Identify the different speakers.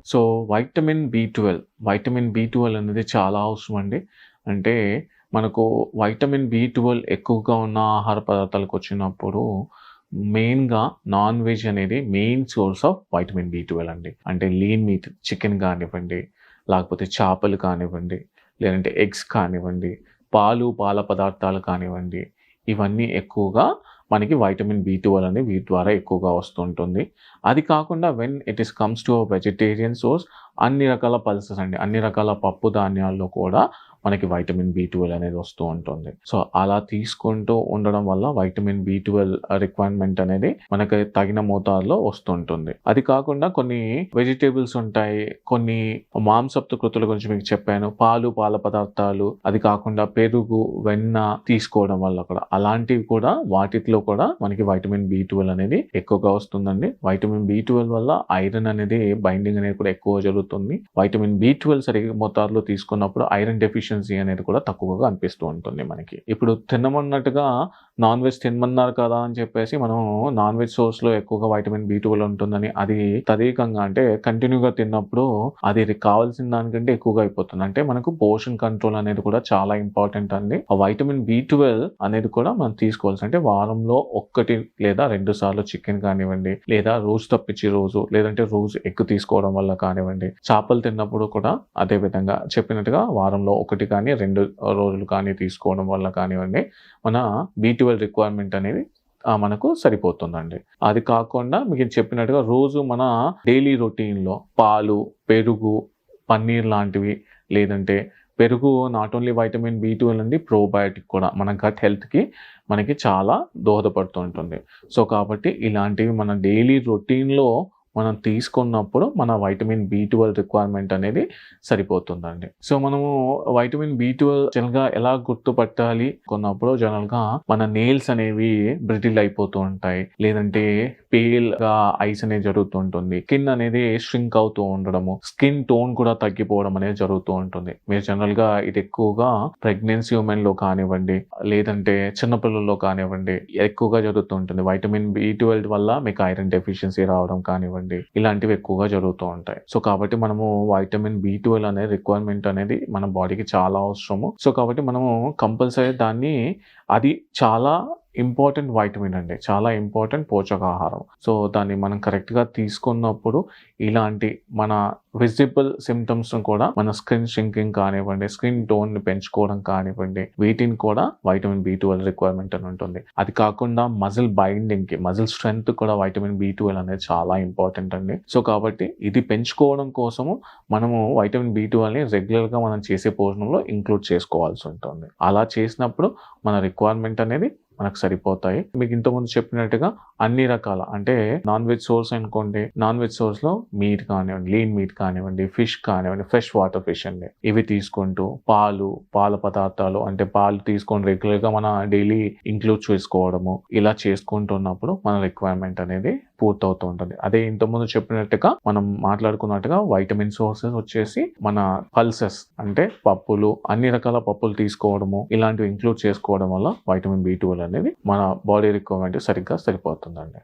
Speaker 1: So, vitamin B 12 అనేది చాలా అవసరం అండి. అంటే మనకు వైటమిన్ బి 12 ఎక్కువగా ఉన్న ఆహార పదార్థాలకొచ్చినప్పుడు మెయిన్‌గా నాన్ వెజ్ అనేది main source of vitamin B 12 అండి. అంటే లీన్ మీట్ చికెన్ కానివ్వండి, లేకపోతే చేపలు కానివ్వండి, లేదంటే ఎగ్స్ కానివ్వండి, పాల పదార్థాలు కానివ్వండి, ఇవన్నీ ఎక్కువగా మనకి వైటమిన్ బి 12 అనేది వీటి ద్వారా ఎక్కువగా వస్తుంటుంది. అది కాకుండా when it is comes to vegetarian source అన్ని రకాల పల్సెస్ అండి. అన్ని రకాల పప్పు ధాన్యాల్లో కూడా మనకి వైటమిన్ బి 12 అనేది వస్తూ ఉంటుంది. సో, అలా తీసుకుంటూ ఉండడం వల్ల వైటమిన్ బి 12 రిక్వైర్మెంట్ అనేది మనకి తగిన మోతాదులో వస్తుంటుంది. అది కాకుండా కొన్ని వెజిటబుల్స్ ఉంటాయి. కొన్ని మాంసపు కృతుల గురించి మీకు చెప్పాను. పాల పదార్థాలు, అది కాకుండా పెరుగు, వెన్న తీసుకోవడం వల్ల కూడా అలాంటివి కూడా వాటిలో కూడా మనకి వైటమిన్ బి 12 అనేది ఎక్కువగా వస్తుందండి. వైటమిన్ బి 12 వల్ల ఐరన్ అనేది బైండింగ్ అనేది కూడా ఎక్కువ జరుగుతుంది. వైటమిన్ బి 12 సరిగ్గా మోతాదులో తీసుకున్నప్పుడు ఐరన్ డెఫిషియన్సీ అనేది కూడా తక్కువగా అనిపిస్తూ ఉంటుంది మనకి. ఇప్పుడు తినమన్నట్టుగా నాన్ వెజ్ తినమన్నారు కదా అని చెప్పేసి మనం నాన్ వెజ్ సోర్స్‌లో ఎక్కువగా వైటమిన్ బి 12 ఉంటుందని అది తదేకంగా అంటే కంటిన్యూగా తిన్నప్పుడు అది కావాల్సిన దానికంటే ఎక్కువగా అయిపోతుంది. అంటే మనకు పోర్షన్ కంట్రోల్ అనేది కూడా చాలా ఇంపార్టెంట్ అండి. ఆ వైటమిన్ బి 12 అనేది కూడా మనం తీసుకోవాల్సి అంటే వారంలో 1 లేదా 2 సార్లు చికెన్ కానివ్వండి, లేదా రోజు తప్పించి రోజు, లేదంటే రోజు ఎగ్ తీసుకోవడం వల్ల కానివ్వండి, చేపలు తిన్నప్పుడు కూడా అదే విధంగా చెప్పినట్టుగా వారంలో 1 కానీ 2 రోజులు కానీ తీసుకోవడం వల్ల కానివ్వండి, మన బి 12 రిక్వైర్మెంట్ అనేది మనకు సరిపోతుందండి. అది కాకుండా మీకు చెప్పినట్టుగా రోజు మన డైలీ రొటీన్‌లో పాలు, పెరుగు, పన్నీర్ లాంటివి లేదంటే పెరుగు నాట్ ఓన్లీ వైటమిన్ బి 12 అండి, ప్రోబయోటిక్ కూడా మన గట్ హెల్త్‌కి మనకి చాలా దోహదపడుతూ ఉంటుంది. సో, కాబట్టి ఇలాంటివి మన డైలీ రొటీన్‌లో మనం తీసుకున్నప్పుడు మన వైటమిన్ బి 12 రిక్వైర్మెంట్ అనేది సరిపోతుందండి. సో, మనము వైటమిన్ బి 12 జనరల్‌గా ఎలా గుర్తుపట్టాలి కొన్నప్పుడు జనరల్‌గా మన నెయిల్స్ అనేవి బ్రిటిల్ అయిపోతూ ఉంటాయి. లేదంటే పేల్‌గా ఐస్ అనేది జరుగుతూ ఉంటుంది. స్కిన్ అనేది ష్రింక్ అవుతూ ఉండడము, స్కిన్ టోన్ కూడా తగ్గిపోవడం అనేది జరుగుతూ ఉంటుంది. మీరు జనరల్‌గా ఇది ఎక్కువగా ప్రెగ్నెన్సీ ఉమెన్‌లో కానివ్వండి, లేదంటే చిన్న పిల్లల్లో కానివ్వండి ఎక్కువగా జరుగుతూ ఉంటుంది. వైటమిన్ బి 12 వల్ల మీకు ఐరన్ డెఫిషియన్సీ రావడం కానివ్వండి, ఇలాంటివి ఎక్కువగా జరుగుతూ ఉంటాయి. సో, కాబట్టి మనము వైటమిన్ బి 12 అనే రిక్వైర్మెంట్ అనేది మన బాడీకి చాలా అవసరము. సో, కాబట్టి మనము కంపల్సరీ దాన్ని అది చాలా ఇంపార్టెంట్ వైటమిన్ అండి. చాలా ఇంపార్టెంట్ పోషకాహారం. సో, దాన్ని మనం కరెక్ట్‌గా తీసుకున్నప్పుడు ఇలాంటి మన విజిబుల్ సింప్టమ్స్‌ని కూడా మన స్కిన్ షింకింగ్ కానివ్వండి, స్కిన్ టోన్‌ని పెంచుకోవడం కానివ్వండి, వీటిని కూడా వైటమిన్ బి 12 రిక్వైర్మెంట్ అని ఉంటుంది. అది కాకుండా మజిల్ బైండింగ్‌కి, మజిల్ స్ట్రెంగ్త్ కూడా వైటమిన్ బి 12 అనేది చాలా ఇంపార్టెంట్ అండి. సో, కాబట్టి ఇది పెంచుకోవడం కోసము మనము వైటమిన్ బి 12ని రెగ్యులర్‌గా మనం చేసే భోజనంలో ఇంక్లూడ్ చేసుకోవాల్సి ఉంటుంది. అలా చేసినప్పుడు మన రిక్వైర్మెంట్ అనేది మనకు సరిపోతాయి. మీకు ఇంతకుముందు చెప్పినట్టుగా అన్ని రకాల అంటే నాన్ వెజ్ సోర్స్ అనుకోండి. నాన్ వెజ్ సోర్స్‌లో మీట్ కానివ్వండి, లీన్ మీట్ కానివ్వండి, ఫిష్ కానివ్వండి, ఫ్రెష్ వాటర్ ఫిష్ అండి. ఇవి తీసుకుంటూ పాల పదార్థాలు అంటే పాలు తీసుకొని రెగ్యులర్‌గా మన డైలీ ఇంక్లూడ్ చేసుకోవడము, ఇలా చేసుకుంటున్నప్పుడు మన రిక్వైర్మెంట్ అనేది పూర్తవుతూ ఉంటుంది. అదే ఇంతకుముందు చెప్పినట్టుగా మనం మాట్లాడుకున్నట్టుగా వైటమిన్ సోర్సెస్ వచ్చేసి మన పల్సెస్ అంటే పప్పులు, అన్ని రకాల పప్పులు తీసుకోవడము, ఇలాంటివి ఇంక్లూడ్ చేసుకోవడం వల్ల వైటమిన్ బి 12 అనేది మన బాడీ రిక్వైర్మెంట్ సరిగ్గా సరిపోతుందండి.